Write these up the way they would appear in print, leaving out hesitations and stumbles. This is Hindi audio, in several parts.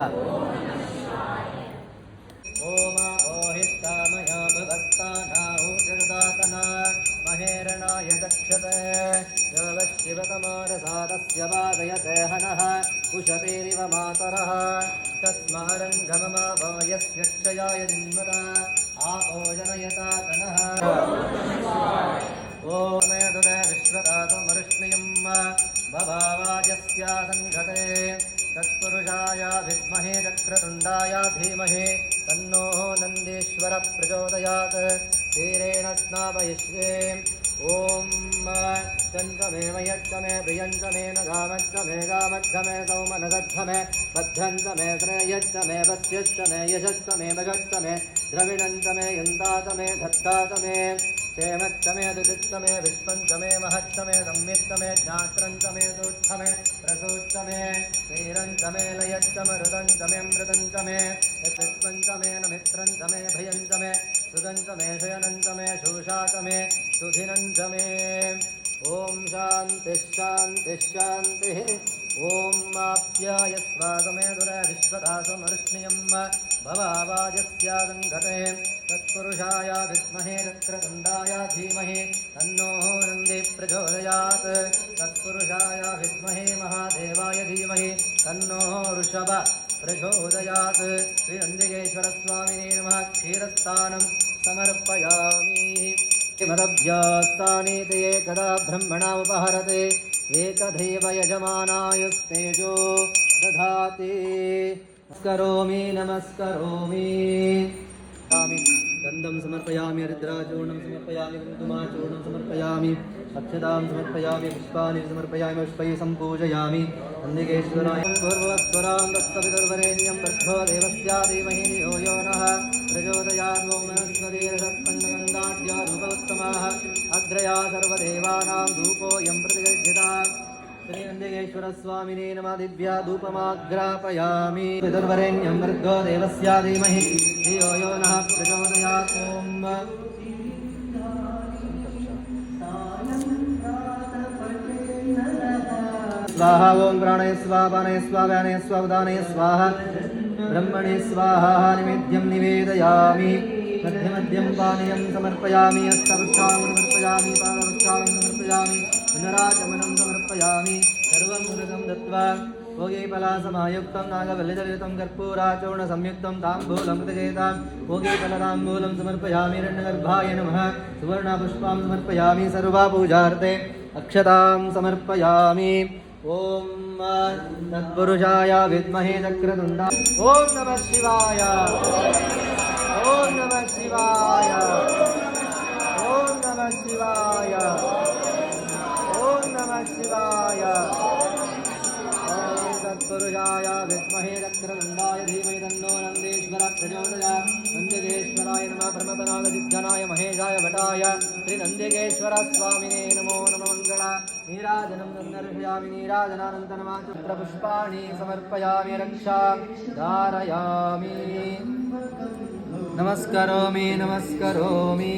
ओम अपोहिष्टामया भवस्तानाहुर्दातना महेरणाय दक्षते योगशिवतमारसादस्य वादयते हनः उशतेरिव मातरः तस्मारङ्गममाभयस्य क्षयाय जिन्मता आपो जनयता तनः ओम यदुदे विश्वतातमरुष्णियं भवावाजस्या संघते तत्पुरुषाय विद्महे चक्रतुण्डाय धीमहि तन्नो नन्दीश्वर प्रचोदयात् क्षीरेण स्नापयिष्ये ॐ चन्द्रमे मयच्चमे प्रियञ्चमे नगामच्चमे गामच्चमे सौमनसच्चमे बद्धञ्चमे श्रेयच्चमे वस्यच्चमे यशच्चमे भगच्चमे द्रविणञ्चमे यन्ताचमे धत्ताचमे क्षेमच्चमे दुदिच्चमे विश्वञ्चमे महच्चमे संमित्तमे ज्ञात्रञ्चमे सूक्ष्ममे प्रसूक्ष्ममे क्षीरञ्चमे लयच्चमरुदञ्चमे मृदञ्चमे यत्वित्वञ्चमे नमित्रञ्चमे भयञ्चमे सुगञ्चमे शयनञ्चमे शोषाचमे सुधिनञ्चमे ॐ शान्तिः शान्तिः शान्तिः ॐ आप्याय स्वागमे दुरे विश्वदासमर्ष्णियं भवावाजस्यासङ्घते तत्पुरुषाय विद्महे चक्रतुण्डाय धीमहि तन्नो नन्दी प्रचोदयात् तत्पुरुषाय विद्महे महादेवाय धीमहि तन्नो ऋषभ प्रचोदयात् श्रीनन्दिकेश्वरस्वामिने नमः क्षीरस्नानं समर्पयामि मदभ्यास्तानि ते एकदा ब्रह्मणा उपहरते एकदैव यजमानायुस्तेजो दधाति नमस्करोमि नमस्करोमि गन्धं समर्पयामि हरिद्राचूर्णं समर्पयामि कुङ्कुमाचूर्णं समर्पयामि अक्षतां समर्पयामि पुष्पाणि समर्पयामि पुष्पैः सम्पूजयामि नन्दिकेश्वराय पूर्वस्वरां दत्तविदुर्वरेण्यं भर्गो देवस्य धीमहि धियो यो नः प्रचोदयात् ॐ मनस्वतीरसत्पन्नगन्धाढ्या रूपोत्तमाः अग्रया सर्वदेवानां धूपोऽयं प्रतिगृह्यताम् श्रीनन्दिकेश्वरस्वामिने नमः दिव्या धूपमाग्रापयामि विदुर्वरेण्यं भर्गो देवस्य धीमहि धियो यो नः प्रचोदयात् ॐ स्वाहा ओम प्राणय स्वाहा पानय स्वाहा व्यानय स्वाहा उदानय स्वाहा ब्रह्मणे स्वाहा निवेद्यं निवेदयामि मध्यमध्यं पानीयं समर्पयामि हस्तवक्षालं समर्पयामि पादवक्षालं समर्पयामि पुनराचमनं समर्पयामि सर्वं मुदकं दत्त्वा भोगीफलासमायुक्तं नागवल्लिजलयुतं कर्पूराचूर्णसंयुक्तं ताम्बूलं कृतचेतां भोगीफलताम्बूलं समर्पयामि हिरण्यगर्भाय नमः सुवर्णपुष्पां समर्पयामि सर्वापूजार्थे अक्षतां समर्पयामि ओम तत्पुरुषाय विद्महे चक्रतुण्डाय ओम नमः शिवाय ओम नमः शिवाय ओम नमः शिवाय ओम नमः शिवाय ओम तत्पुरुषाय विद्महे चक्रतुण्डाय धीमहि तन्नो नन्दीश्वर प्रचोदयात् नन्दिकेश्वराय नमः ब्रह्मपदादिज्ञानाय महेशाय भटाय श्रीनन्दिकेश्वर स्वामिने नमो नमः मंगला नीराजनं दर्शयामि नीराजनानन्तरमाचक्रपुष्पाणि समर्पयामि रक्षां धारयामि नमस्करोमि नमस्करोमि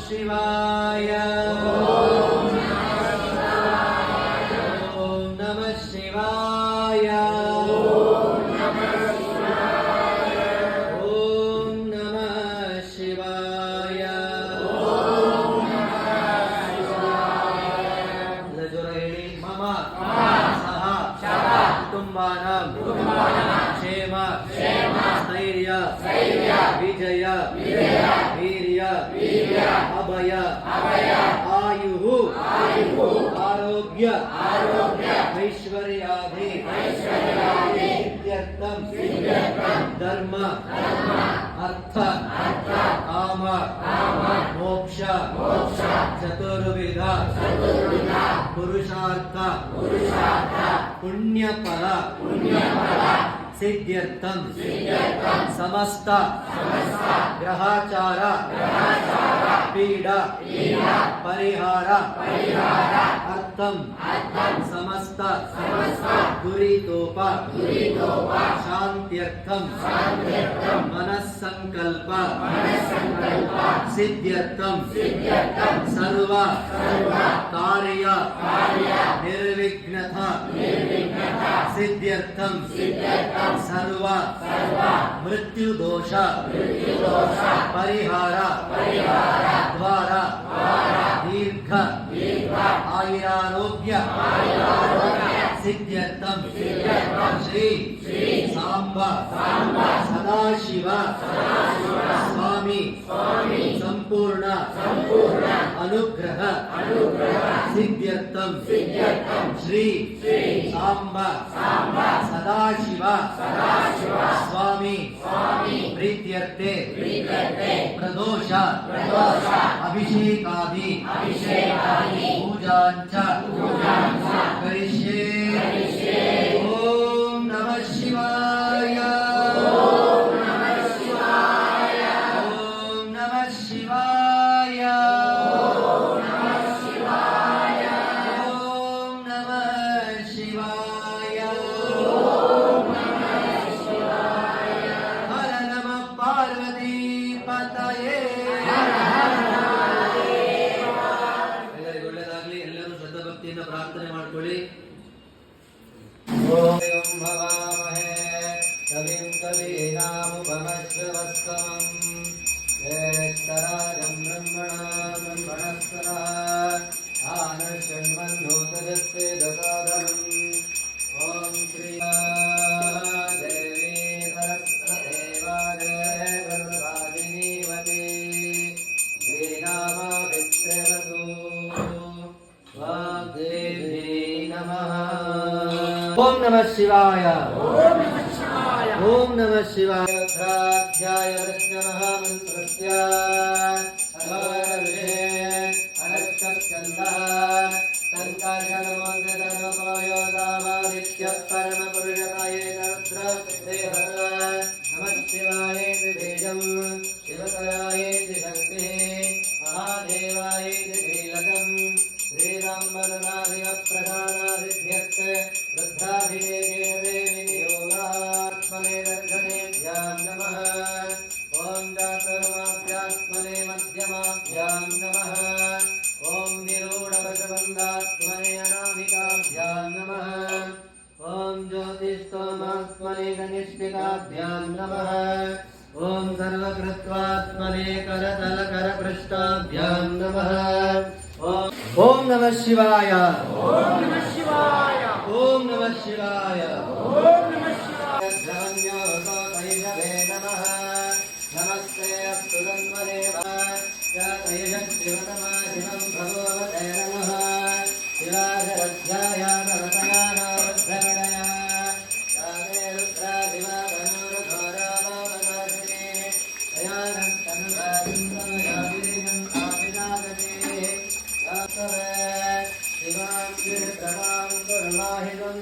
शिवाय विजय वीर्य अभय आरोग्य ऐश्वर्यादि सिद्ध्यर्थं धर्म अर्थ काम मोक्ष चतुर्विध पुरुषार्थ पुण्यफल सिद्ध्यर्थं समस्त ग्रहाचार पीड़ा परिहार अर्थम समस्त दुरितोप शांत्यर्थम मनस्संकल्प सिद्ध्यर्थम सर्व कार्य निर्विघ्नता सिद्ध्यर्थम सर्व मृत्यु दोष परिहार द्वारा दीर्घ आयुरारोग्य सिद्ध्यर्थं श्री सांब सदाशिव स्वामी संपूर्ण अनुग्रह सिद्ध्यर्थं श्री सांब सदाशिव स्वामी प्रीत्यर्थे प्रदोष अभिषेकादि पूजांच करिष्ये। ओम नमः शिवाय ओम नमः शिवाय ओम नमः शिवाय ओम नमः शिवाय ओम नमः शिवाय ओम नमः शिवाय। हर नमः पार्वती पतये। ಎಲ್ಲರಿಗೂ ಒಳ್ಳೆಯದಾಗಲಿ। ಎಲ್ಲರೂ ಶ್ರದ್ಧಾಭಕ್ತಿಯಿಂದ ಪ್ರಾರ್ಥನೆ ಮಾಡಿಕೊಳ್ಳಿ। ಓಂ ಭವಾಮಹೇ ಕವಿಂ ಕವೀನಾಮುಪಮಶ್ರವಸ್ತಮಂ ಜ್ಯೇಷ್ಠರಾಜಂ ಬ್ರಹ್ಮಣಸ್ಪತಃ ಆನಶೃಣ್ವನ್ನೋತಯಸ್ತೆ ದಸಾದನಂ। ಓಂ ಶ್ರೀ ದೇವಿ ಸರಸ್ವತೇವಾಜೇ ವರದಾಜಿನೀವತಿ ಶ್ರೀನಾಮಾವಿತ್ರೇವತು ವಾಗ್ದೇವ್ಯೈ ನಮಃ। ओम नमः शिवाय ओम नमः शिवाय। अध्याय वृष्णमहामन्त्रस्य अनक्षस्कन्धः संकर्षणमोदनोपयोदावादित्यः परमपुरुषकाय रुद्रदेवः। नमः शिवाय तेजं शिवतराय शक्तिः महादेवाय कीलकं श्रीरामवदनादिव प्रधानादिध्यक्ष रुद्राभिषेकेन देवी नियोगात्मने दर्शनेभ्यां नमः। ओं चातुर्मास्यात्मने मध्यमाभ्यां नमः। ओं निरूढवशबन्धात्मने अनामिकाभ्यां नमः। ओं ज्योतिष्टोमात्मने कनिष्ठिकाभ्यां नमः। ओं सर्वकृत्वात्मने करतलकरपृष्ठाभ्यां नमः। ओम नमः शिवाय ओम नमः शिवाय ओम नमः शिवाय ओम नमः शिवाय। धन्योतैषवे नमः। नमस्ते अस्तु तन्मने शिवतमा शिवं भगवते नमः। शिवाजरध्याया भवतया नवद्रवणया यामे रुद्रादिवागणोरघोरावावनाशिने दयानन्दनुराजिन्दमयाभिरिनं आभिनागते शिवां कुर्वाहितं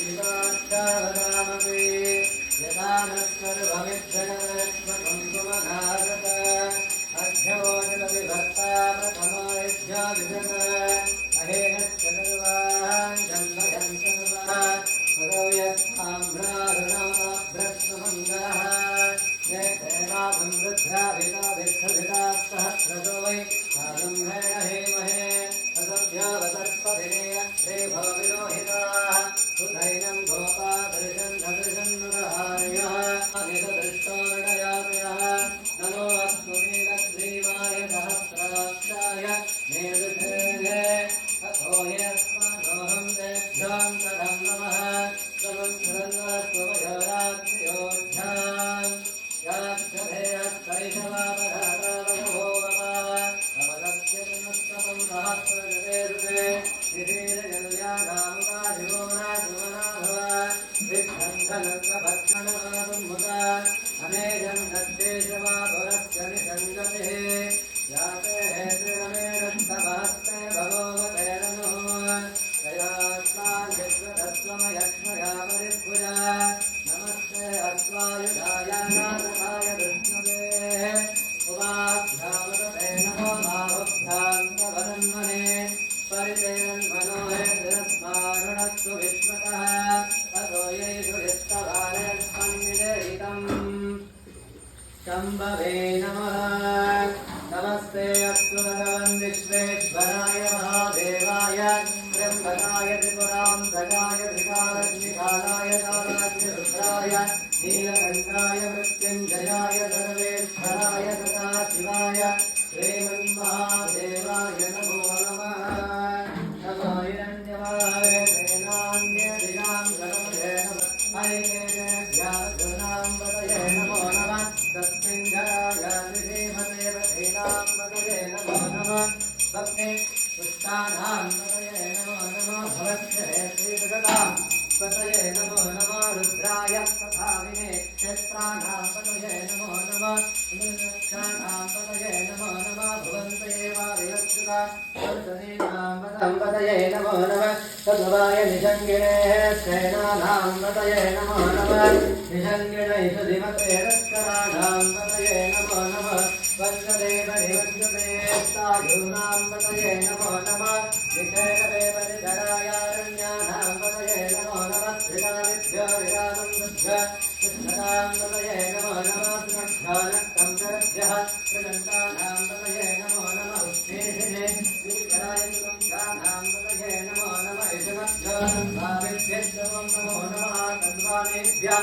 सेवाक्षावदामपि यदा न सर्वमिच्छगत्मकुङ्कुमघातत अध्यवोजलविभक्ता प्रथमोऽध्याभिषत अहेन चतुर्वान् जन्मयं सर्वः ततो यस्ताम्रारुणाभ्रष्टमङ्गलः ये देवागं रुद्राभिताभिक्षभिता सहस्रतो वै आगम्भेन हेमहे श्रीभविरोहिताः सुधैनं गोपादर्शन् दर्शन् नुरहार्यः अनिदृष्टो नृणयातयः नमो अस्तु नीलग्रीवाय सहस्राक्षाय मेरुधे शम्भवे नमः। नमस्ते अस्तु भगवन् विश्वेश्वराय महादेवाय त्र्यम्बकाय त्रिपुरान्तकाय त्रिकालज्ञकालाय कालाग्निरुद्राय नीलकण्ठाय मृत्युञ्जयाय सर्वेश्वराय सदाशिवाय श्रीमन्महादेवाय नमो नमः। नमो हिरण्यवाय सेनान्यदिनां सर्वदे नमः। हरिकेशव्यासनां पतये नमो नमः। तस्मिन् जयाय श्रीमते वसेनाम्बतये नमो नमः। भक्ते पुष्टानां पतये नमो नमः। भवत्यै श्रीजगतां पतये नमो नमः। रुद्राय तथा विनेक्षेत्राणां पतये नमो नमः। पुनरुक्षाणां पतये नमो नमः। भवन्तेवारिवत्सुता वर्तनीनां पतये नमो नमः। तद्भवाय निषङ्गिणे सेनानां पतये नमो नमः। निषङ्गिणैष धीमते रत्कराणां पतये नमो नमः। वज्रदेवनिवज्रदेवतायूनां पतये नमो नमः। निषेकदेवनिधरायारण्यानां पतये नमो नमः। श्रीकादिभ्यो विरानन्दभ्य कृष्णकां पतये नमो नमः। सुमध्यानक्तम्भ्यः कृदन्तानां पतये नमो नमः। उष्णेषिणे श्रीकरायङ्कानां पतये नमो नमः। यशमध्यानम्भाविभ्यश्चवं नमो नमः। तद्वानेभ्यः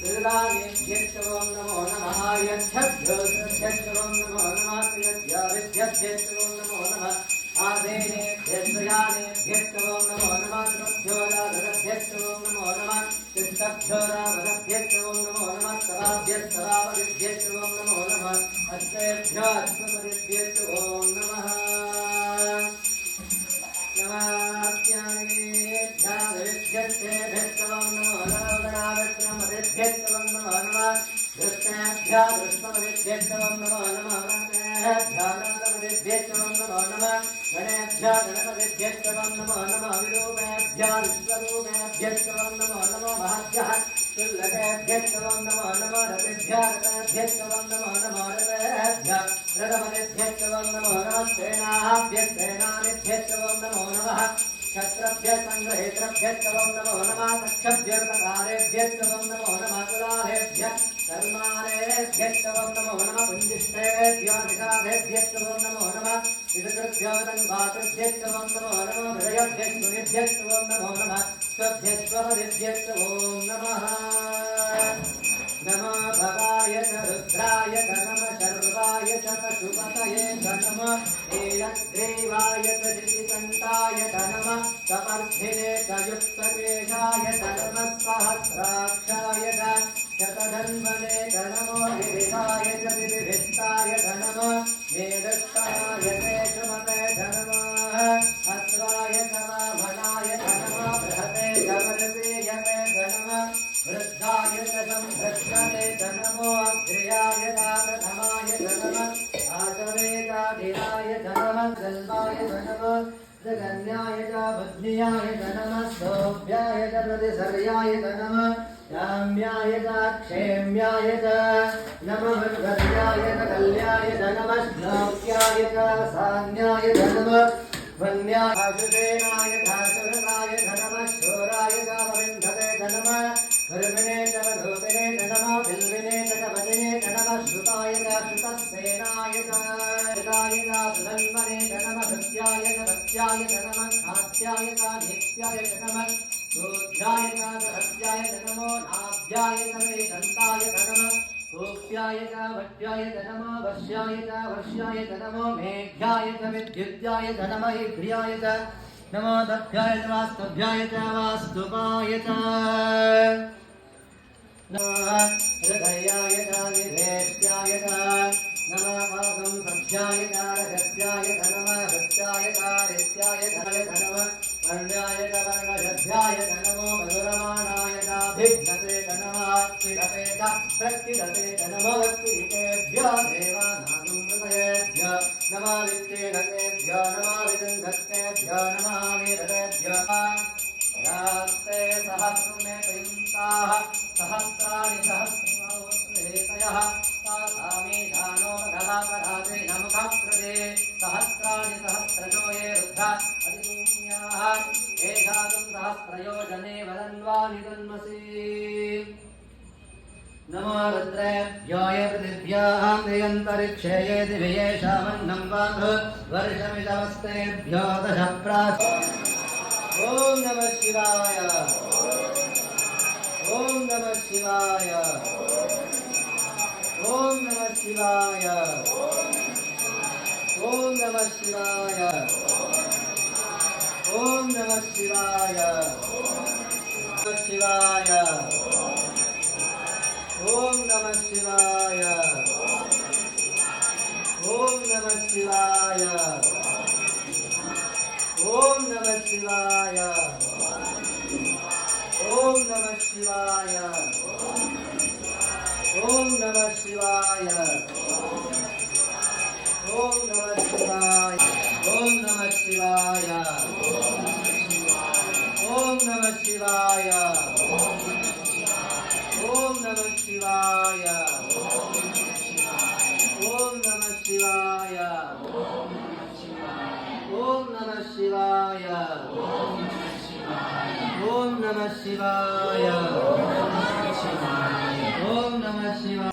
त्रिदानेभ्यश्चवं नमो नमः। यच्छभ्योभ्यश्चवं नमो नमः। प्रियभ्याविभ्यश्चवं नमो नमः। आदेनेभ्यश्चयानेभ्यश्चवं नमो नमः। सुभ्योराधरभ्यश्चवं नमो नमः। चित्तभ्योराधरभ्यश्चवं नमो नमः। सराभ्यस्तरावदिभ्यश्चवं नमो नमः। अश्वेभ्यो अश्वपदिभ्यश्चवं नमः। नमात्यानेभ्याविभ्यश्चेभ्यश्चवं नमो नमः। गणाविक्रमदिभ्यश्चवं नमो नमः। कृष्णेभ्यः कृष्णपदिभ्यश्चवं नमो नमः। गणेभ्यः नमो नमः। गणेभ्यः गणपतिभ्यश्चवं नमो नमः। विरूपेभ्यः विश्वरूपेभ्यश्चवं नमो नमः। महद्भ्यः तुल्लकेभ्यश्चवं नमो नमः। रतिभ्यः रतेभ्यश्चवं नमो नमः। रतेभ्यः रतपतिभ्यश्चवं नमो नमः। सेनाभ्यश्चवं नमो नमः। क्षत्रभ्यः सङ्ग्रहेत्रभ्यश्चवं नमो नमः। तक्षभ्यर्तकारेभ्यश्चवं नमो नमः। कुलालेभ्यः कर्मारेभ्यश्चवं नमो नमः। पुञ्जिष्ठेभ्यो निषादेभ्यश्चवं नमो नमः। विदकृभ्यो तन्वातृभ्यश्चवं नमो नमः। हृदयभ्यश्चुनिभ्यश्चवं नमो नमः। स्वभ्यश्वपदिभ्यश्चवं नमः। नमो भवाय च रुद्राय च नमः। शर्वाय च पशुपतये च नमः। नीलग्रीवाय च जितिकण्ठाय च नमः। कपर्धिने च युक्तकेशाय च नमः। सहस्राक्षाय च शतधन्वने च नमो। गिरिधाय च विविधिष्टाय च नमः। मेदस्थाय ते सुमते च नमः। अस्राय च वामनाय च नमः। बृहते च वरसेयते च नमः। वृद्धाय च संभ्रष्टने च नमो। अग्र्याय च प्रथमाय च नमः। आचमेकाधिराय च नमः। जल्वाय च नमः। जगन्याय च बुद्ध्याय च नमः। सौभ्याय च प्रतिसर्याय च नमः। काम्याय च क्षेम्याय च नमः। वृद्ध्याय च कल्याय च नमः। श्लोक्याय च सान्याय च नमः। वन्याय सुदेनाय च सुरताय च नमः। शूराय च विन्धते च नमः। गर्भिणे च वधूतिने च नमः। बिल्विने च वदिने च नमः। श्रुताय च श्रुतसेनाय च हिताय च सुधन्वने च नमः। सत्याय च सत्याय च नमः। नाट्याय च नित्याय च नमः। सूर्याय च सहस्याय च नमो। नाभ्याय च वेदन्ताय च नमः। कूप्याय च वट्याय च नमः। वश्याय च वर्ष्याय च नमो। मेघ्याय च विद्युत्याय च नमः। ईभ्याय च नमो। दभ्याय च वास्तुभ्याय च वास्तुपाय च नमः। हृदयाय च निधेष्ट्याय च नमः। पादं सभ्याय च रजस्याय च नमः। हृत्याय च रित्याय च नमः। वर्ण्याय च वर्णशभ्याय च नमो। मधुरमाणाय च भिघ्नते च क्रीडपेत प्रक्रीडपेत नमः क्रीडितेभ्यो देवानागं हृदयेभ्यो नमः विच्छेदकेभ्यो नमः विदङ्घत्केभ्यो नमः निरतेभ्यो यास्ते सहस्रमेकयुक्ताः सहस्राणि सहस्रमावत्रेतयः तासामेधानो मघवापराते नमुखप्रदे सहस्राणि सहस्रजो ये रुद्धा अधिभूम्याः एधातुं सहस्रयोजने वदन्वानि तन्मसि नमो रुद्रेभ्यो ये पृथिव्यां नियन्तरिक्षे ये दिवि येषामन्नं वाङ् वर्षमिदमस्तेभ्यो दश प्राच ॐ नमः शिवाय ॐ नमः शिवाय ॐ नमः शिवाय ॐ नमः शिवाय ॐ नमः शिवाय शिवाय ॐ नमः शिवाय ॐ नमः शिवाय ॐ नमः शिवाय ॐ नमः शिवाय ॐ नमः शिवाय ॐ नमः शिवाय ॐ नमः शिवाय ॐ नमः शिवाय ॐ नमः शिवाय ॐ नमः शिवाय ॐ नमः शिवाय ॐ नमः शिवाय ॐ नमः शिवाय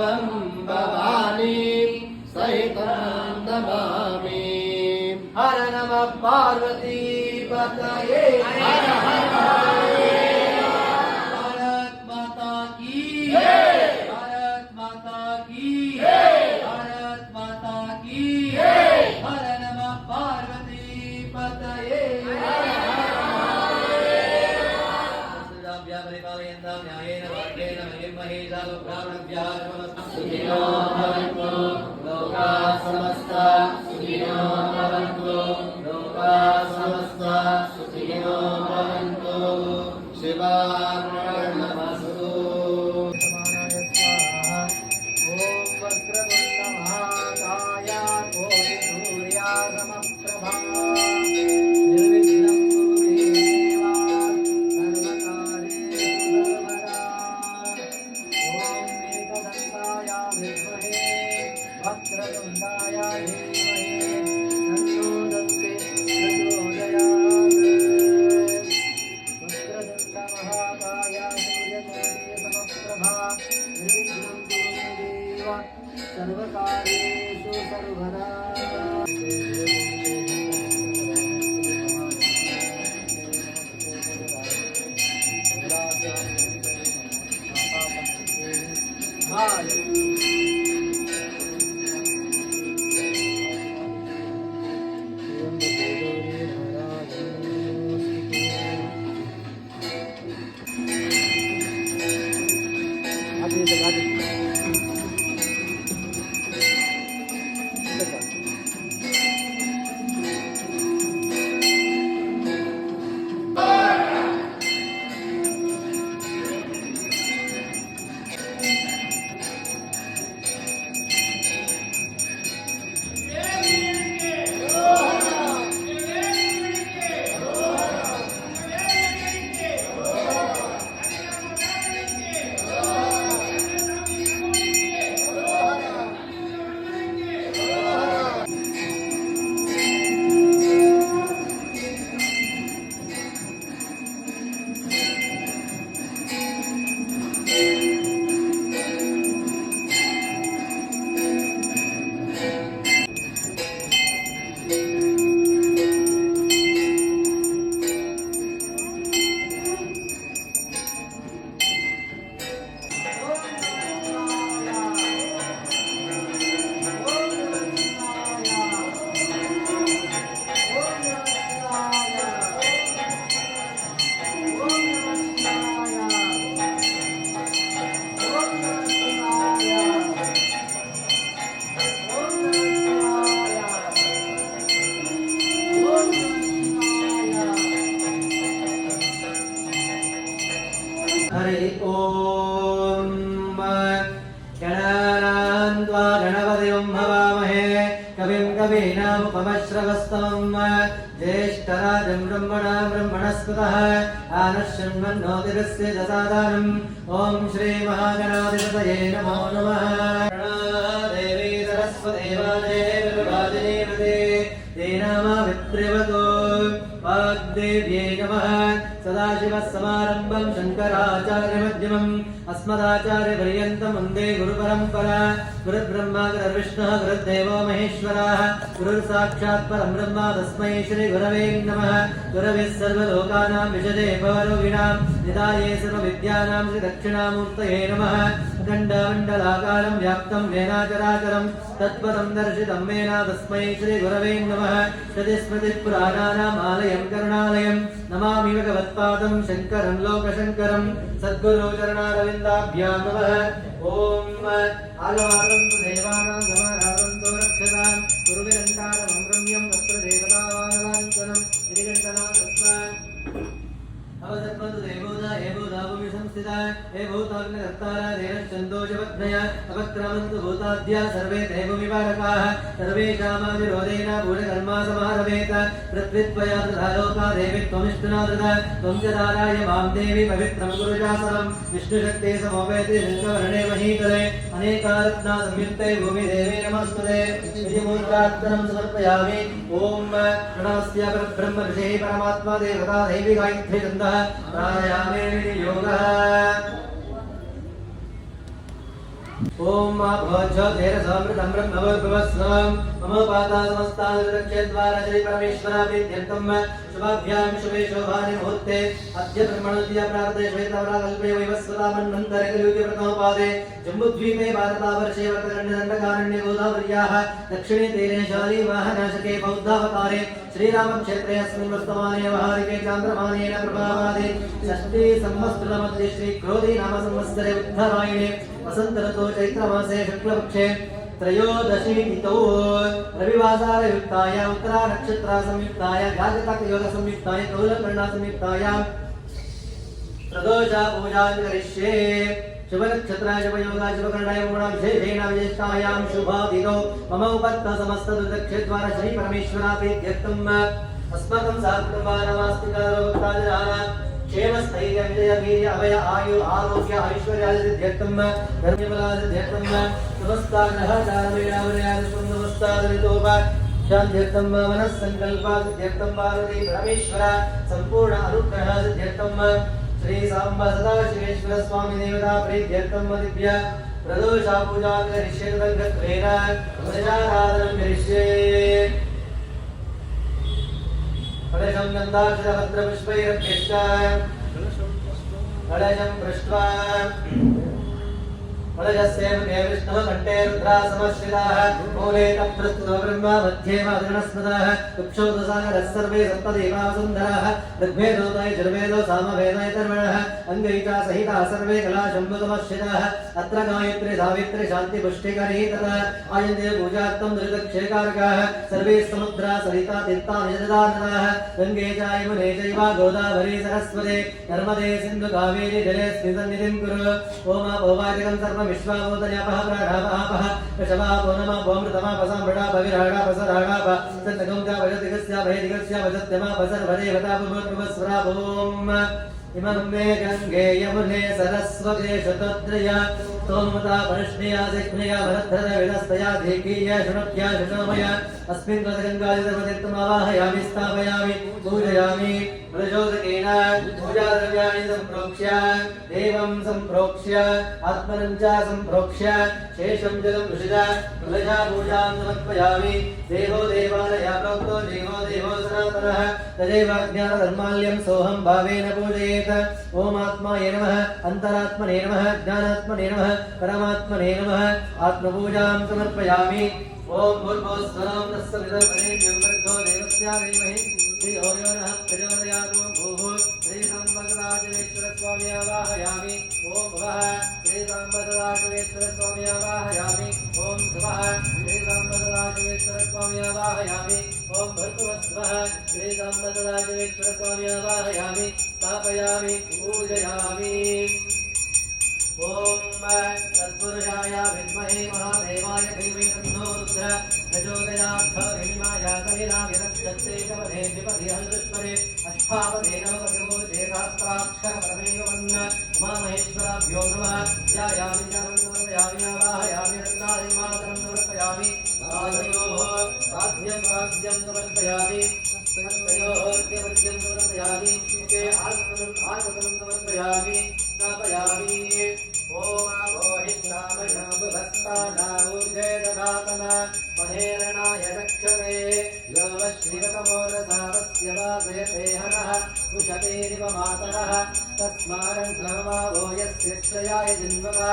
भवं भवानी सहितं नमामि। हर नमः पार्वती पतये हर हर भारत माता की भारत माता की भारत माता की हर नमः पार्वती पतये न्यायेन वाक्येन महिमहे ब्राह्मणभ्यः सुखिनो भवन्तु लोकाः समस्ताः सुखिनो भवन्तु लोकाः समस्ताः सुखिनो भवन्तु शिवार्पणमस्तु। ॐ वक्रतुण्डमहाकाय कोटिसूर्या समप्रभा निर्विघ्नं कुरु मे देवा सर्वकार्येषु सर्वदा। ॐ एकदन्ताय विद्महे वक्रतुण्डाय धीमहि तन्नो दन्ते प्रचोदयात्। वक्रतुण्डमहाकाय सूर्यकोटिसमप्रभा निर्विघ्नं कुरु मे देव सर्वकार्येषु सर्वदा। हरि ओम गणानान्त्वा गणपतिं भवामहे कविं कवीनामुपमश्रवस्तमं ज्येष्ठराजं ब्रह्मणां ब्रह्मणस्पतः आनश्यन्मन्नोतिरस्य दसादानम् ॐ श्रीमहागणाधिपतये नमो नमः। देवी सरस्वती वादेवी देनामावित्रिवतो वाग्देव्यै नमः। सदाशिवसमारम्भं शङ्कराचार्यमध्यमम् अस्मदाचार्यपर्यन्तं वन्दे गुरुपरम्परा। गुरुर्ब्रह्मा गुरुर्विष्णुः गुरुर्देवो महेश्वरः गुरुर्साक्षात् परं ब्रह्म तस्मै श्रीगुरवे नमः। गुरवे सर्वलोकानां विशदे भवरोगिणां निधाये सर्वविद्यानां श्रीदक्षिणामूर्तये नमः। अखण्डमण्डलाकारं व्याप्तं येन चराचरं तत्पदं दर्शितं येन तस्मै श्रीगुरवे नमः। श्रुतिस्मृतिपुराणानाम् आलयं करुणालयं नमामि भगवत्पादं शङ्करं लोकशङ्करं सद्गुरुचरणारविन्दाभ्यां नमः। ॐ आलवारं तु देवानां गमनारं तु रक्षतां गुरुविरङ्कारमं रम्यं तत्र देवतावानलाञ्छनं गिरिकण्ठनाथत्वान् अवसत्मन्तु देवोदा एवोदा भूमि संस्थिता हे भूताग्निकर्तारा देवश्चन्दोषपत्नय अपक्रमन्तु भूताद्या सर्वे ते भूमिपालकाः सर्वेषामाविरोधेन भूतकर्मा समारभेत पृथ्वीत्वया तथा लोका देवी त्वमिष्टुना धृता त्वं च दाराय मां देवी पवित्रं कुरुशासनं विष्णुशक्ते समोपेते शङ्खवर्णे महीतले अनेकारत्ना संयुक्ते भूमिदेवे नमस्तुते विधिमूर्तात्तरं समर्पयामि। ॐ प्रणवस्य परब्रह्म ऋषिः परमात्मा देवता दैवी गायत्री छन्दः प्राणायामे योगः। ओम भवज्यो धैर्यसमृतं ब्रह्मभवस्वं मम पाता समस्ताद्रक्षेद्वारा श्री परमेश्वराप्रीत्यर्थं शुभाभ्यां शुभे शोभानि मुहूर्ते अद्य ब्रह्मणोदय प्रातः श्वेतवराकल्पे वैवस्वतामन्वन्तरे कलियुगे प्रथमपादे जम्बुद्वीपे भारतावर्षे वर्तकण्डदण्डकारण्ये गोदावर्याः दक्षिणे तीरे शालीवाहनाशके बौद्धावतारे श्रीरामक्षेत्रे अस्मिन् वर्तमाने व्यवहारिके चान्द्रमानेन प्रभावादे षष्ठी संवत्सरमध्ये श्रीक्रोधी नाम संवत्सरे उत्तरायणे वसन्तऋतौ चैत्रमासे शुक्लपक्षे त्रयोदशी तिथौ रविवासरयुक्ताय उत्तरा नक्षत्र संयुक्ताय जातक योग संयुक्ताय कौलकर्णा संयुक्तायां प्रदोषा पूजा करिष्ये शुभ नक्षत्र शुभ योग शुभ कर्णाय गुणाभिषेकेन विशिष्टायां शुभादिनो मम उपत्त समस्त दुर्दक्षेद्वारा श्री परमेश्वराप्रीत्यर्थम् अस्माकं सात्कुटुम्बानामास्तिकारोक्ताजनानां क्षेम स्थैर्य विजय वीर्य अभय आयु आरोग्य ऐश्वर्यादित्यर्थं धर्मबलादित्यर्थं समस्ताग्रहचारमेणावरयादित्वं नमस्तादरितोप शान्त्यर्थं मनस्सङ्कल्पादित्यर्थं पार्वती परमेश्वर सम्पूर्ण अनुग्रहादित्यर्थं श्री सांब सदाशिवेश्वर स्वामी देवता प्रीत्यर्थं दिव्य प्रदोषा पूजा करिष्ये तद्गत्वेन प्रजाराधनं करिष्ये कलशं गन्धाक्षरभद्रपुष्पैरभ्यश्च कलशं पृष्ट्वा कलशस्य मुखे विष्णुः कण्ठे रुद्रासमश्रिताः मूले तप्रस्तुतो ब्रह्मा मध्ये वादनस्मदाः कुक्षौदसागरः सर्वे सप्तदेवा वसुन्धराः ऋग्वेदो यजुर्वेदो सामवेदो अथर्वणः अङ्गैका सहिताः सर्वे कलाशम्भुतमश्रिताः अत्र गायत्री सावित्री शान्तिपुष्टिकरी तथा आयन्ते पूजार्थं दुरितक्षेकारकाः सर्वे समुद्रा सरिता तीर्थानि जलदानदाः गङ्गे च यमुने चैव गोदावरी सरस्वती नर्मदे सिन्धु कावेरी जलेऽस्मिन् सन्निधिं कुरु ओम भौवादिकं सर्वं विश्वाभूतन्यापः प्राणापः कशवापो नमः भोमृतमापसामृडापविराडापसराडाप सन्नगौजा भजतिगस्या भयदिगस्या भजत्यमापसर्वदेवता भूमोर्भुवस्वराभूम् इमं मे गङ्गे यमुने सरस्वते शतद्रया सोमता परिष्णया सिक्ष्णया भरद्धर विदस्तया धीकीया शुनक्या शुनोमया अस्मिन् गङ्गादितमतीर्थमावाहयामि स्थापयामि पूजयामि प्रचोदकेन पूजाद्रव्याणि सम्प्रोक्ष्य देवं सम्प्रोक्ष्य आत्मनं च सम्प्रोक्ष्य शेषं जलं ऋषिज तुलजा पूजां समर्पयामि देवो देवालया प्रोक्तो जीवो देवो सनातनः तदेव ज्ञानधर्माल्यं सोऽहं भावेन पूजयेत् ओम आत्माय नमः अन्तरात्मने नमः ज्ञानात्मने नमः परमात्मने नमः आत्मपूजां समर्पयामि ओम भूर्भुवस्सुवः तत्सवितुर्वरेण्यं भर्गो देवस्य धीमहि धियो यो नः प्रचोदयात् भूः श्रीसम्बसदाशिवेश्वरस्वामी आवाहयामि ओम भवः श्रीसम्बसदाशिवेश्वरस्वामी आवाहयामि ओम शुभः श्रीसम्बसदाशिवेश्वरस्वामी आवाहयामि ओम भर्गुवस्सुवः श्रीसम्बसदाशिवेश्वरस्वामी आवाहयामि स्थापयामि पूजयामि ओम तत्पुरुषाय विद्महे महादेवाय धीमहि तन्नो रुद्रः प्रचोदयात् भीमाय कलिनाय नक्षत्रे कवने द्विपदे हंसस्वरे अष्टापदे नवपदे सहस्राक्षर परमेवन्न उमामहेश्वराभ्यो नमः ध्यायामि जलं समर्पयामि आवाहयामि रत्नादिमातरं समर्पयामि पादयोः पाद्यं समर्पयामि हस्तयोः अर्घ्यवर्घ्यं समर्पयामि मुखे आसनं समर्पयामि स्थापयामि ओम भोहिष्ठामयाभुभस्तानाऊर्जे ददातन महेरणाय दक्षवे यो श्रीवतमोरसावस्य वादयते हरः कुशतेरिव मातरः तस्मारङ्घ्नमावो यस्य क्षयाय जिन्वता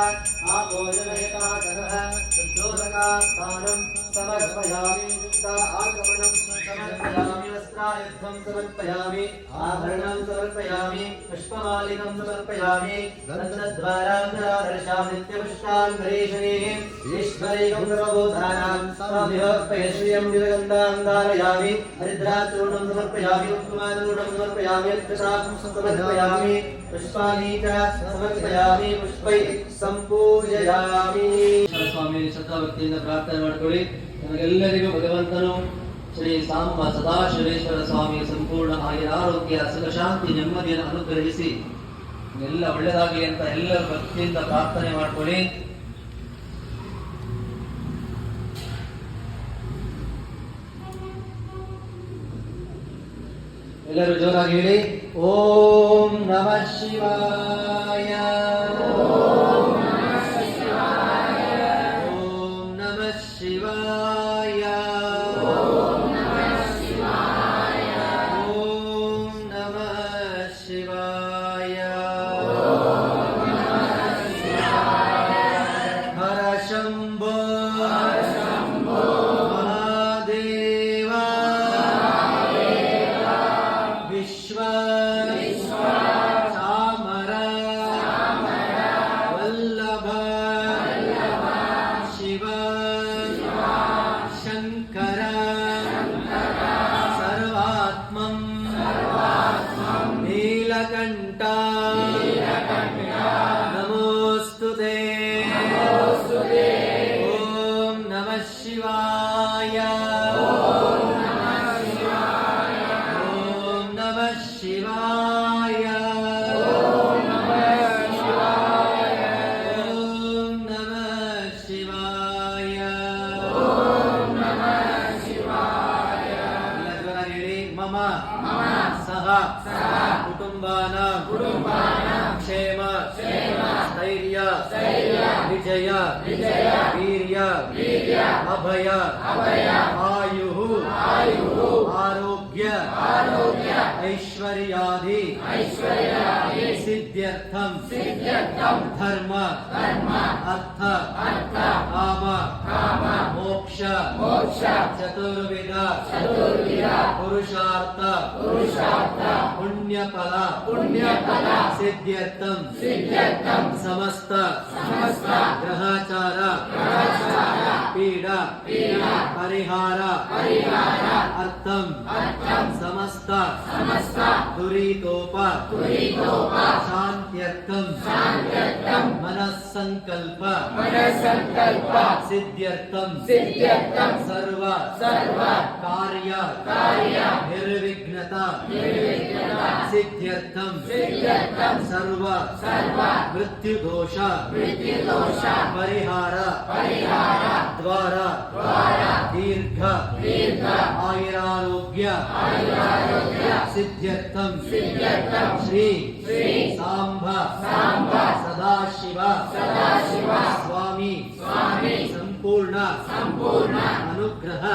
आभोजनयताचरः शुद्धोदकास्थानं समर्पयामि आगमनं समर्पयामि वस्त्रायुद्धं समर्पयामि आभरणं समर्पयामि पुष्पमालिकं समर्पयामि रत्नद्वारान्तरादर्शां नित्यपुष्पान्तरेशनीः ईश्वरैकं सर्वभूतानां स्वामिहोर्पय श्रियं निरगन्धां धारयामि हरिद्राचूर्णं समर्पयामि उत्तमाचूर्णं समर्पयामि अक्षतां समर्पयामि पुष्पाणि च समर्पयामि पुष्पैः सम्पूजयामि स्वामी ಶ್ರದ್ಧಾಭಕ್ತಿಯಿಂದ ಪ್ರಾರ್ಥನೆ ಮಾಡಿಕೊಳ್ಳಿ ನಮಗೆಲ್ಲರಿಗೂ ಭಗವಂತನು ಶ್ರೀ ಸಾಂಬ ಸದಾಶಿವೇಶ್ವರ ಸ್ವಾಮಿಯ ಸಂಪೂರ್ಣ ಆರೋಗ್ಯ ಸುಖ ಶಾಂತಿ ನೆಮ್ಮದಿಯನ್ನು ಅನುಗ್ರಹಿಸಿ ಎಲ್ಲ ಒಳ್ಳೆಯದಾಗಲಿ ಅಂತ ಎಲ್ಲರೂ ಭಕ್ತಿಯಿಂದ ಪ್ರಾರ್ಥನೆ ಮಾಡಿಕೊಳ್ಳಿ. ಎಲ್ಲರೂ ಜೋರಾಗಿ ಹೇಳಿ ಓಂ ನಮಃ ಶಿವಾಯ. ಓಂ ನಮಃ ಶಿವಾಯ. महादेव विश्व चामर वल्लभ शिव शंकर सर्वात्मं नीलकंठ नमोस्तुते ओम नमः शिवाय ओम नमः शिवाय ओम नमः शिवाय मम सह कुटुंबानां क्षेम स्थैर्य विजय वीर्य अभय आयुः आरोग्य ऐश्वर्यादि सिद्ध्यर्थं धर्म अर्थ काम मोक्ष चतुर्विध पुरुषार्थ पुण्यफल सिद्ध्यर्थं समस्त ग्रहाचार पीड़ा परिहार अर्थं समस्त दुरितोप शान्त्यर्थं मनस्संकल्प सिद्ध्यर्थं सर्व कार्य निर्विघ्नता सिद्ध्यर्थं सर्व मृत्युदोष परिहार द्वारा दीर्घ आयुरारोग्य सिद्ध्यर्थं श्री सांब सदाशिव स्वामी संपूर्ण अनुग्रह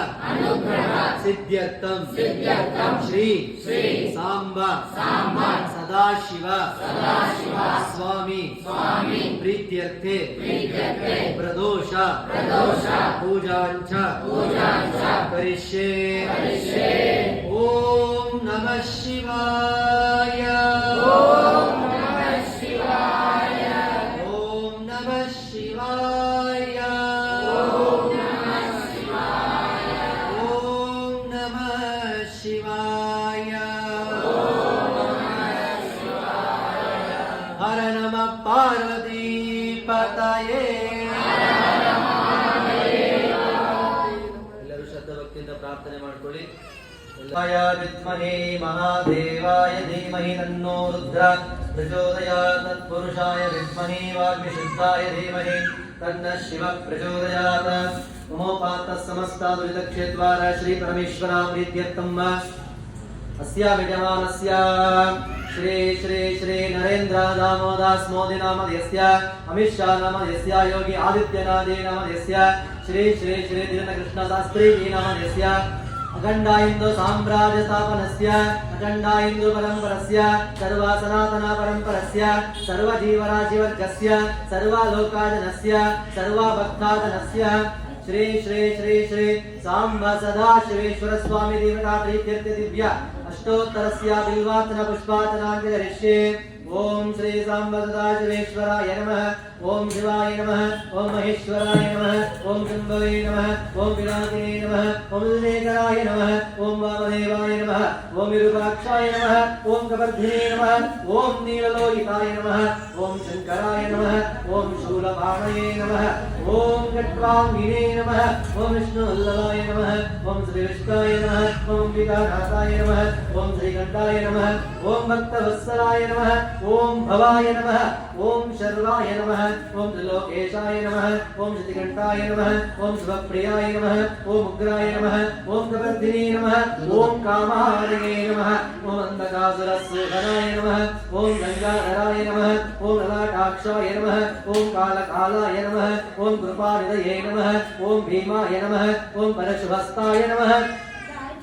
सिद्ध्यर्थं श्री सांब सदाशिव स्वामी प्रीत्यर्थे प्रदोष पूजांच करिष्ये ओम नमः शिवाय ओम नमः शिवाय ओम नमः शिवाय ओम नमः शिवाय हर नमः पार्वती पतये ಎಲ್ಲರೂ ಶ್ರದ್ಧಾ ಭಕ್ತಿಯಿಂದ ಪ್ರಾರ್ಥನೆ ಮಾಡಿಕೊಳ್ಳಿ विद्महे महादेवाय धीमहि तन्नो रुद्र प्रचोदयात् तत्पुरुषाय विद्महे वाग्विशुद्धाय धीमहि तन्नः शिवः प्रचोदयात् ममोपात्तः समस्ता दुरितक्षेत्वारा श्री परमेश्वरा प्रीत्यर्थम् अस्या विद्यमानस्य श्री श्री श्री नरेंद्र दामोदास मोदी नामधेयस्य अमित शाह नामधेयस्य योगी आदित्यनाथ नामधेयस्य श्री श्री श्री धीरकृष्ण शास्त्री जी नामधेयस्य अखंडा हिंदू साम्राज्य स्थापनस्य अखंडा हिंदू परंपरस्य सर्व सनातन परंपरस्य सर्व जीवराशिवर्गस्य सर्व लोकाजनस्य सर्व भक्ताजनस्य श्री श्री श्री श्री सांब सदाशिवेश्वर स्वामी देवता प्रीत्यर्थ दिव्य अष्टोत्तरस्य बिल्वार्चन पुष्पार्चनां करिष्ये ओम श्री सांब सदाशिवेश्वराय नमः ओम शिवाय नमः ओम महेश्वराय नमः ओम शंभवे नमः ओम विनायकाय नमः ओम शेखराय नमः ओम वामदेवाय नमः ओम विरूपाक्षाय नमः ओम कपर्धिने नमः ओम नीललोहिताय नमः ओम शंकराय नमः ओम शूलपाणये नमः ओम खट्वांगिने नमः ओम विष्णुवल्लभाय नमः ओम श्रीविष्णुवाय नमः ओम विकानाथाय नमः ओम श्रीकंठाय नमः ओम भक्तवत्सलाय नमः ओम भवाय नमः ओम शर्वाय नमः ओम त्रिलोकेशाय नमः ओम श्रीकंठाय नमः ओम शिवप्रियाय नमः ओम उग्राय नमः ओम कपर्दिने नमः ओम कामाहारिणे नमः ओम अंधकासुरसूदनाय नमः ओम गंगाधराय नमः ओम ललाटाक्षाय नमः ओम कालकालाय नमः ओम कृपानिधये नमः ओम भीमाय नमः ओम परशुभस्ताय नमः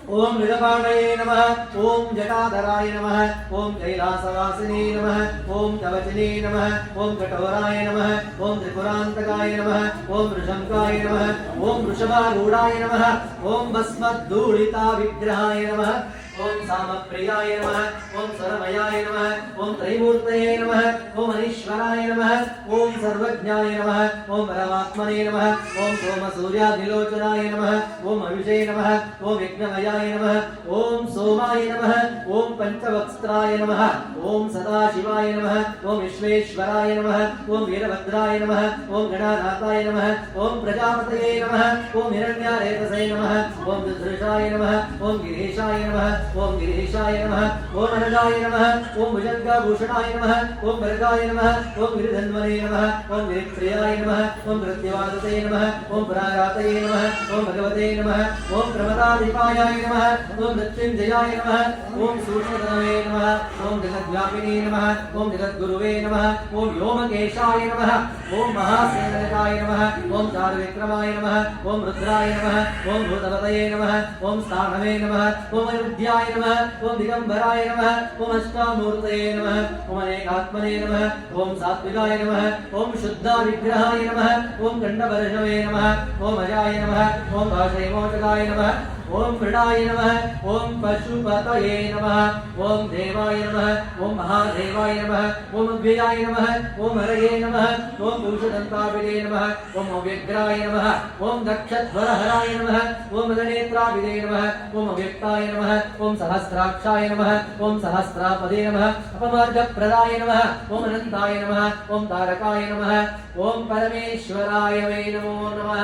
ओम मृगपाणये नमः। ओम जटाधराय नमः। ओम कैलासवासिने नमः। ओम कवचने नमः। ओम कठोराय नमः। ओम त्रिपुरान्तकाय नमः। ओम वृषंकाय नमः। ओम वृषभारूढाय नमः। ओम भस्मद्धूलिता विग्रहाय नमः। ओम सामप्रियाय नमः। ओम स्वरमयाय नमः। ओम त्रैमूर्तये नमः। ओम अनीश्वराय नमः। ओम सर्वज्ञाय नमः। ओम परमात्मने नमः। ओम सोमसूर्यादिलोचनाय नमः। ओम अविषे नमः। ओम यज्ञमयाय नमः। ओम सोमाय नमः। ओम पंचवक्त्राय नमः। ओम सदाशिवाय नमः। ओम विश्वेश्वराय नमः। ओम वीरभद्राय नमः। ओम गणानाथाय नमः। ओम प्रजापतये नमः। ओम हिरण्यारेतसे नमः। ओम दुर्धृषाय नमः। ओम गिरीशाय नमः। ओम गिरीशाय नमः। ओम अनगाय नमः। ओम भुजंगभूषणाय नमः। ओम भरगाय नमः। ओम गिरिधन्वने नमः। ओम गिरिप्रियाय नमः। ओम मृत्युवादते नमः। ओम पुरारातये नमः। ओम भगवते नमः। ओम प्रमदाधिपायाय नमः। ओम मृत्युंजयाय नमः। ओम सूक्ष्मतनवे नमः। ओम जगद्व्यापिने नमः। ओम जगद्गुरुवे नमः। ओम व्योमकेशाय नमः। ओम महासेनकाय नमः। ओम चारुविक्रमाय नमः। ओम रुद्राय नमः। ओम भूतपतये नमः। ओम स्थानवे नमः। ओम अनिरुद्ध्याय नमः। ओम दिगंबराय नमः। ओम अष्टामूर्तये नमः। ओम अनेकात्मने नमः। ओम सात्विकाय नमः। ओम शुद्धाविग्रहाय नमः। ओम खण्डवर्षवे नमः। ओम अजाय नमः। ओम भाषैमोचकाय नमः। ओम मृडाय नमः। ओम पशुपतये नमः। ओम देवाय नमः। ओम महादेवाय नमः। ओम अव्ययाय नमः। ओम हरये नमः। ओम पुरुषदन्ताभिदे नमः। ओम अव्यग्राय नमः। ओम दक्षध्वरहराय नमः। ओम गणनेत्राभिदे नमः। ओम अव्यक्ताय नमः। ओम सहस्राक्षाय नमः। ओम सहस्रापदे नमः। अपमार्गप्रदाय नमः। ओम अनन्ताय नमः। ओम तारकाय नमः। ओम परमेश्वराय वै नमो नमः।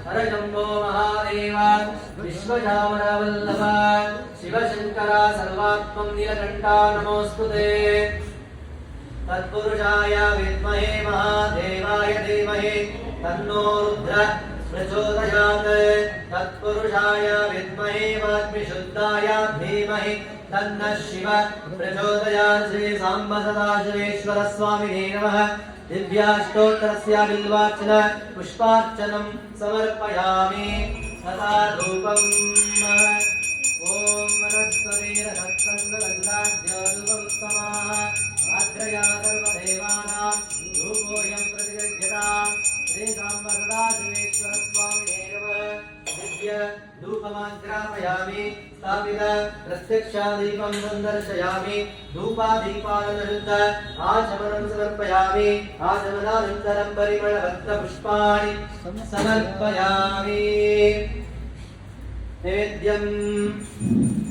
हर शम्भो महादेव विश्वजामरवल्लभ शिवशंकर सर्वात्मं नीलकण्ठा नमोऽस्तुते। तत्पुरुषाय विद्महे महादेवाय धीमहि तन्नो रुद्रः प्रचोदयात्। तत्पुरुषाय विद्महे वाग्विशुद्धाय धीमहि तन्नः शिवः प्रचोदयात्। श्री सांब सदाशिवेश्वर स्वामिने नमः। दिव्याष्टोत्तरस्य बिल्वार्चन पुष्पार्चनं समर्पयामि। तथा धूपम् ओम वनस्पतिरहत्कन्दगन्धाढ्योरुपमुत्तमाः आग्रया सर्वदेवानां धूपोऽयं प्रतिगृह्यताम्। श्रीसाम्ब सदाशिवेश्वर स्वामिने नमः। दिव्य धूपमाग्रापयामि। स्थापित प्रत्यक्षादीपं सन्दर्शयामि। धूपादीपानशुद्ध आचमनं समर्पयामि। आचमनानन्तरं परिमलभद्रपुष्पाणि समर्पयामि। नैवेद्यं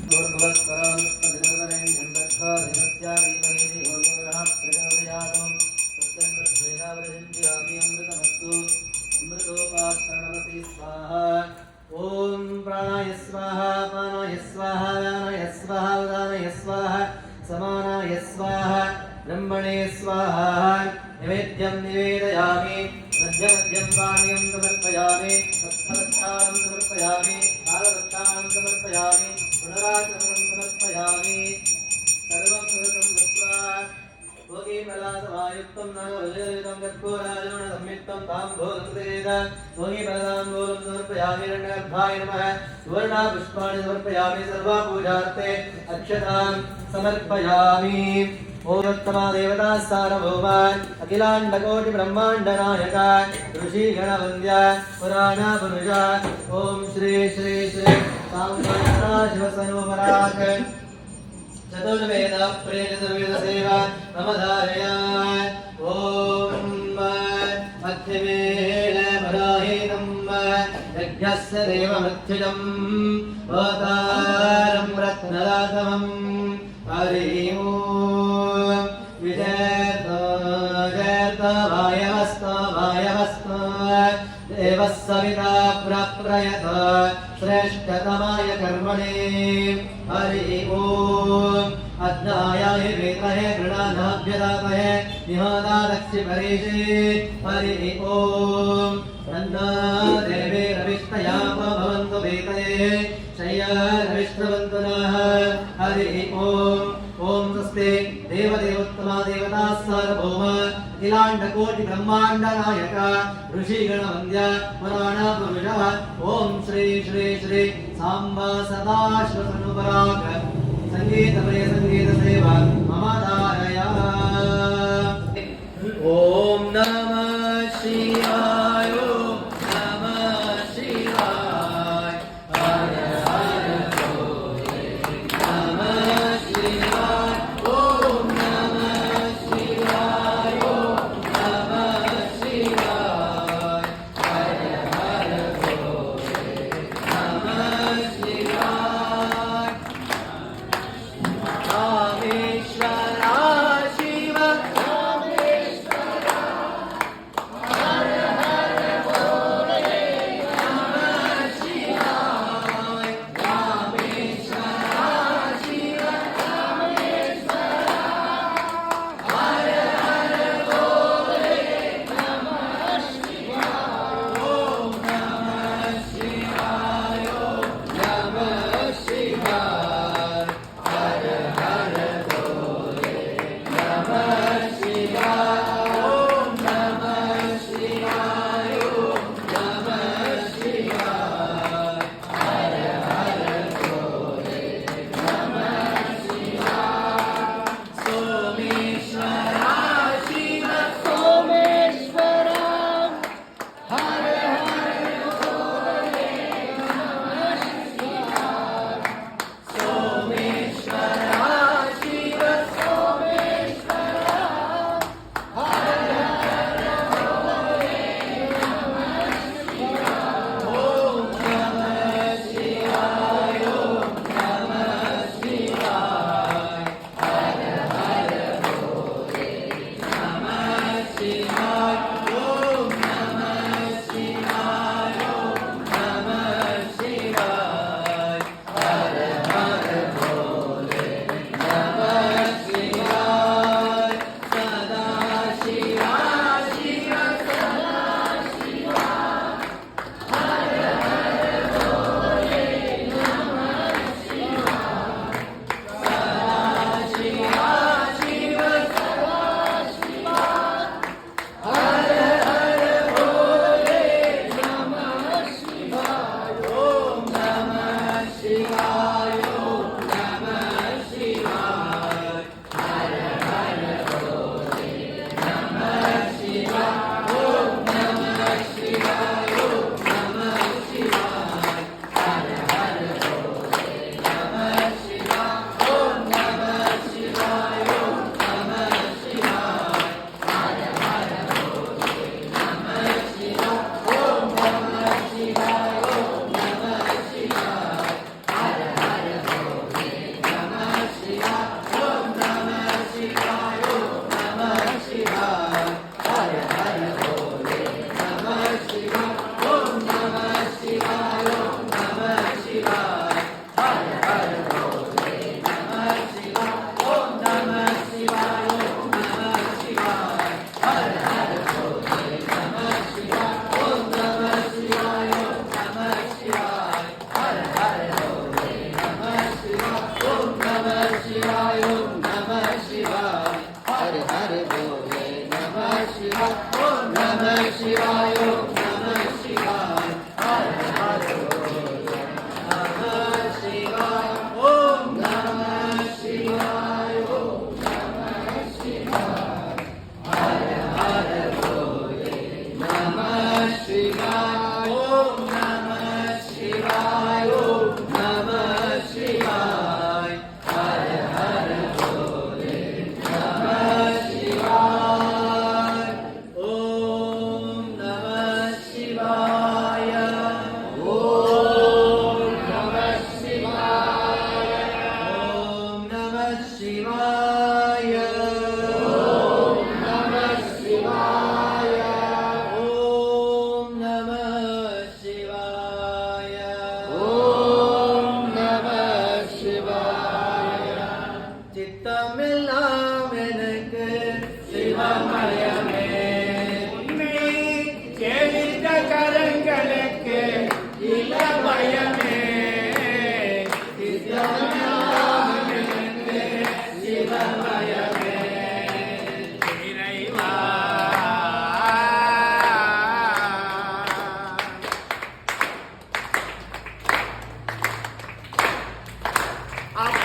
भूर्भुवस्वरं तद्वितुर्वरेण्यं तत्त्वा देवस्य धीमहि धियो यो नः प्रचोदयात्। सत्यं प्रत्येनावृजिञ्चामि अमृतमस्तु। अमृतोपात्रणमसि स्वाहा। ॐ प्राणाय स्वाहा पानाय स्वाहा व्यानाय स्वाहा उदानाय स्वाहा समानाय स्वाहा ब्रह्मणे स्वाहा। नैवेद्यं निवेदयामि। मध्यमध्यं पानीयं समर्पयामि। सप्तवक्षां समर्पयामि। कालवक्षां समर्पयामि। पुनराचमनं समर्पयामि। सर्वं सुखं दत्त्वा भोगीफलासमायुक्तं नागवल्लयुतं कर्पूरार्जुनसंयुक्तं ताम्बूलं तेज भोगीफलताम्बूलं समर्पयामि। हिरण्यगर्भाय नमः। सुवर्णापुष्पाणि समर्पयामि। सर्वपूजार्थे अक्षतां समर्पयामि। ओमोत्तमा देवता सार्वभौम अखिलाण्डकोटि ब्रह्माण्डनायक ऋषिगणवन्द्य पुराणपुरुष ओम श्री श्री श्री सांबशिवसनोपराग चतुर्वेद प्रिय चतुर्वेद सेवा मम धारया। ओम मध्यमेण बराहेनं यज्ञस्य देवमृत्युजं भवतारं रत्नदातमं। हरि ओम वायवस्त देवः सविता प्रप्रयत श्रेष्ठतमाय कर्मणे। हरि ओम अज्ञायाय वेतहे गृणानाभ्यदामहे निहोदादक्षि परेशे। हरि ओम तन्नो देवे रविष्टया भवन्तु वेतये शय्यारविष्टवन्तु नः। हरि ओम ओम स्वस्ति देवदेवोत्तमा देवता सार्वभौम अखिलांडकोटि ब्रह्मांड नायक ऋषिगण वंद्य पुराण पुरुष ओम श्री श्री श्री सांबा सदाशिव सनुपराग संगीतमय संगीत सेवा मम धारया ओम नमः शिवाय ओम नमः शिवाय हर हर भोले नमः शिवाय ओम नमः शिवाय ओम नमः शिवाय हर हर भोले नमः शिवाय रामेश्वरा शिव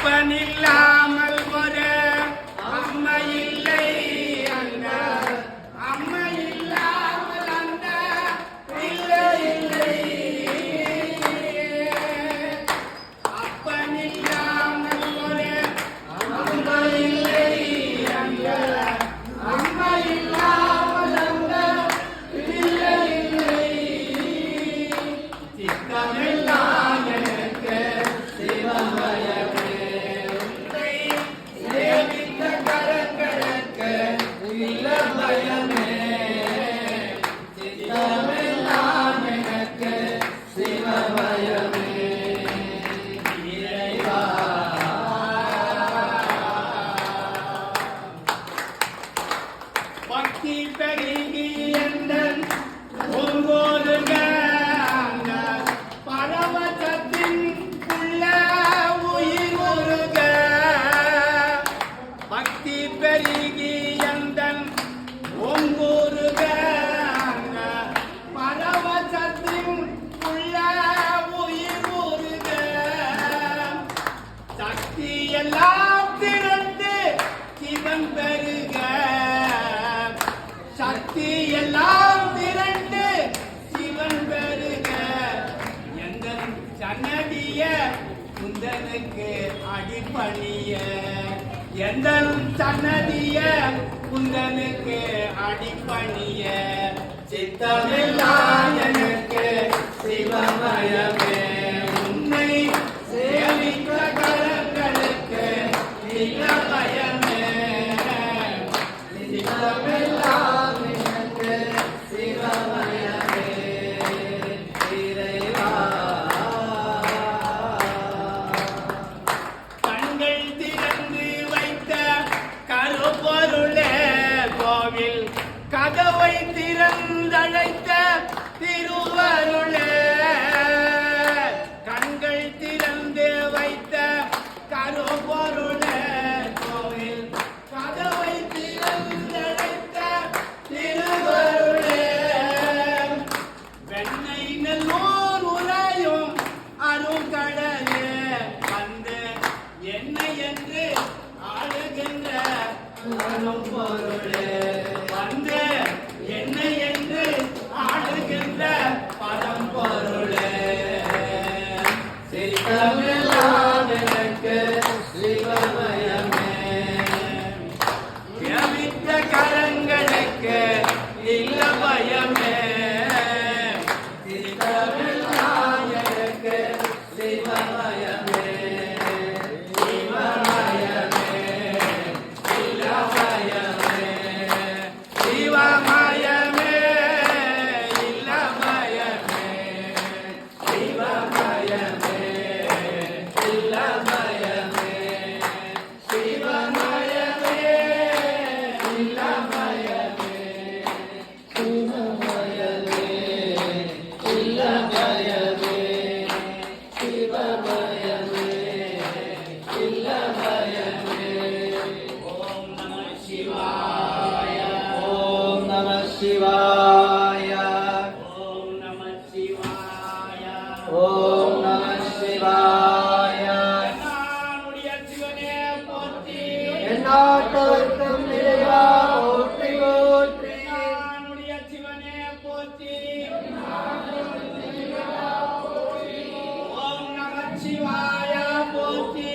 அப்பனில்லாமல் ஒரு அம்மை இல்லை, அந்த அம்மை இல்லாமல் அந்த பிள்ளை இல்லை. அப்பனில்லாமல் ஒரு அம்மை இல்லை, அந்த அம்மை இல்லாமல் அந்த பிள்ளை இல்லை. சித்தமெல்லாம் எனக்கு சிவமயமே, உன்னை சேவித்த கரங்களுக்கு இல்ல பயமே. சித்தமெல்லாம் எனக்கு சிவமயமே. இறைவா பக்தி பெருகி எந்தன் ஒங்கோலுக அந்த பரவசத்தின் உள்ள உயிர் உருக. பக்தி பெருகி எந்தன் ஒங்கோருக அந்த பரவசத்தின் உள்ள உயிர் உருக. சக்தி எல்லாம் திரண்டு சிவன் பெருக. சக்தி எல்லாம் திரண்டு சிவன் பெருக. எங்கள் சன்னதிய குந்தனுக்கு அடிப்பணிய, எங்கள் சன்னதிய குந்தனுக்கு அடிப்பணிய. சித்தமெல்லாம் எனக்கு சிவமயமே, உன்னை சேவித்த கரங்களுக்கு இல்ல பயமே. சித்தமெல்லாம் எனக்கு சிவமயமே. இறைவா கண்கள் திறந்து வைத்த கருப்பொருளே, கோவில் கதவை திறந்தழைத்த திருவருளே. கண்கள் திறந்து வைத்த கருப்பொருளே, கோவில் கதவை திறந்தழைத்த திருவருளே. வெண்ணை நல்லூர் உரையும் அருங்கடலே, வந்து என்னை என்று ஆளுகின்ற அரும் பொருளே. வந்து என்னை என்று ஆளுகின்ற பரம்பொருளே. சித்தமெல்லாம் எனக்கு சிவமயமே, வியமித்த கரங்களுக்கு இல்ல பயமே. சித்தமெல்லாம் எனக்கு சிவமயமே. சிவமயமே இல்ல பயமே. சிவமயமே இல்ல பயமே. சிவமயமே இல்ல பயமே. சிவமயமே இல்ல பயமே. சிவமயமே இல்ல பயமே. சிவமயமே இல்ல பயமே. ஓம் நம சிவாய. ஓம் நம சிவாய. ஓம் நம சிவாய. ஓம் நம சிவாய. நானுடைய சிவனே போற்றி, எந்நாட்டவர்க்கும் இறைவா போற்றி போற்றி. நானுடைய சிவனே போற்றி. ஓம் நம சிவாய போற்றி.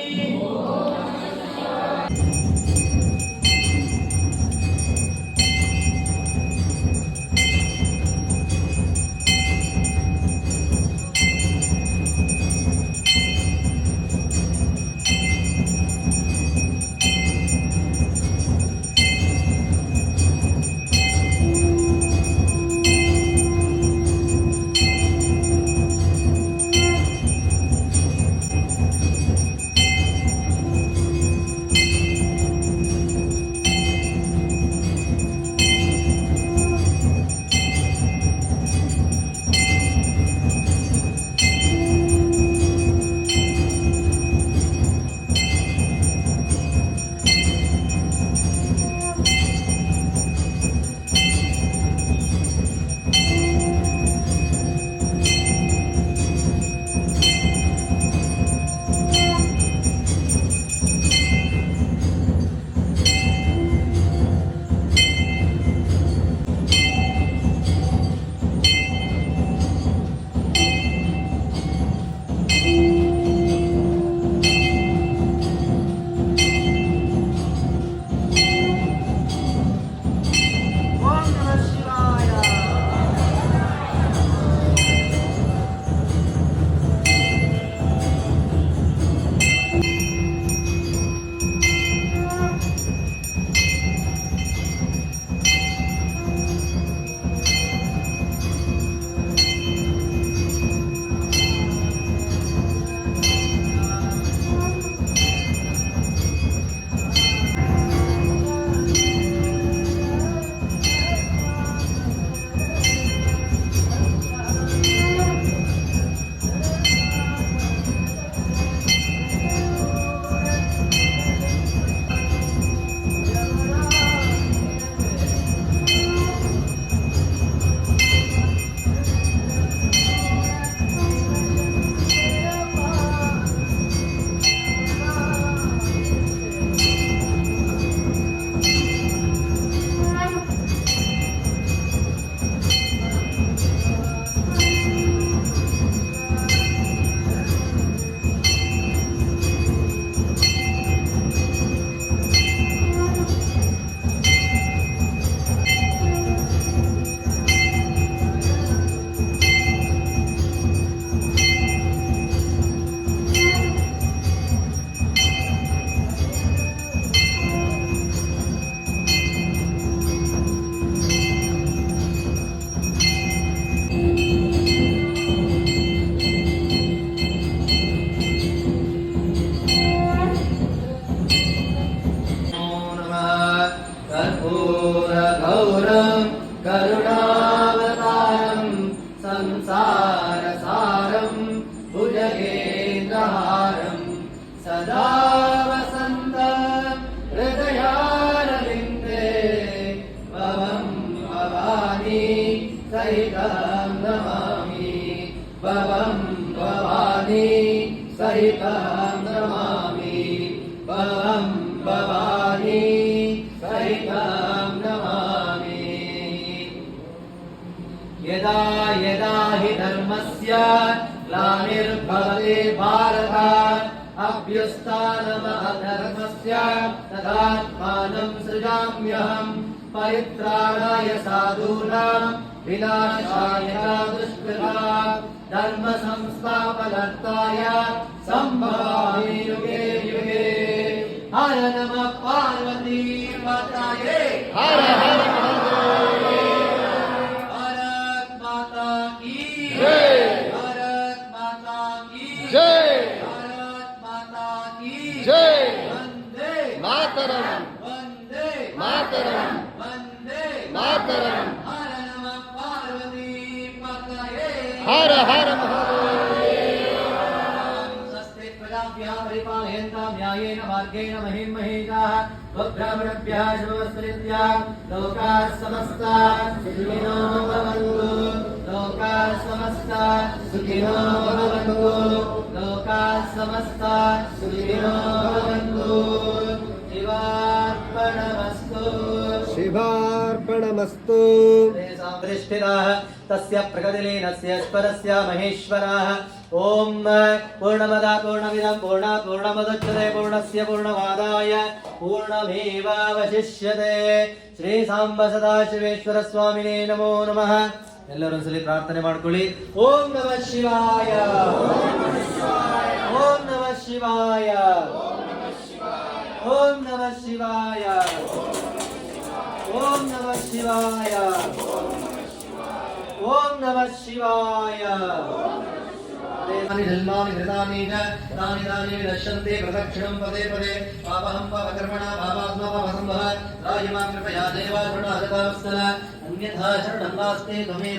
भवानी सहितं नमामि भवं भवानी सहितं नमामि यदा यदा हि धर्मस्य ग्लानिर्भवति भारत अभ्युत्थानमधर्मस्य तदात्मानं सृजाम्यहम् परित्राणाय साधूनां विनाशाय दुष्कृतां धर्म संस्थापनार्थाय संभवामि युगे युगे हर नमः पार्वती माताये हर हर भारत माता की जय। भारत माता की जय। भारत माता की जय। वंदे मातरम वंदे मातरम वंदे मातरम हर नमः पार्वती माताये हर हर महादेव स्वस्ति प्रजाभ्यः परिपालयन्तां न्यायेन मार्गेण महीं महीषाः स्वब्राह्मणभ्यः शुभमस्तु लोकाः समस्ताः सुखिनो भवन्तु लोकाः समस्ताः सुखिनो भवन्तु लोकाः समस्ताः सुखिनो भवन्तु शिवार्पणमस्तु शिवार्पणमस्तु वृष्टिराः तस्य प्रगतिलीनस्य स्परस्य महेश्वराः ॐ पूर्णमदा पूर्णमिदं पूर्णात् पूर्णमुदच्यते पूर्णस्य पूर्णमादाय पूर्णमेवावशिष्यते ಶ್ರೀ ಸಾಂಬ ಸದಾಶಿವೇಶ್ವರ ಸ್ವಾಮಿನೇ ನಮೋ ನಮಃ ಎಲ್ಲರೂ ಒಂದ್ಸಲಿ ಪ್ರಾರ್ಥನೆ ಮಾಡ್ಕೊಳ್ಳಿ ಓಂ ನಮಃ ಶಿವಾಯ ಓಂ ನಮಃ ಶಿವಾಯ ಓಂ ನಮಃ ಶಿವಾಯ ಓಂ ನಮಃ ಶಿವಾಯ ಓಂ ನಮಃ ಶಿವಾಯ जन्मानि कृतानि च तानि तानि विनश्यन्ते प्रदक्षिणं पदे पदे पापहं पापकर्मणा पापात्मा पापसम्भवः राजमां कृपया देवा शरणागतावत्सल अन्यथा शरणं नास्ति त्वमेव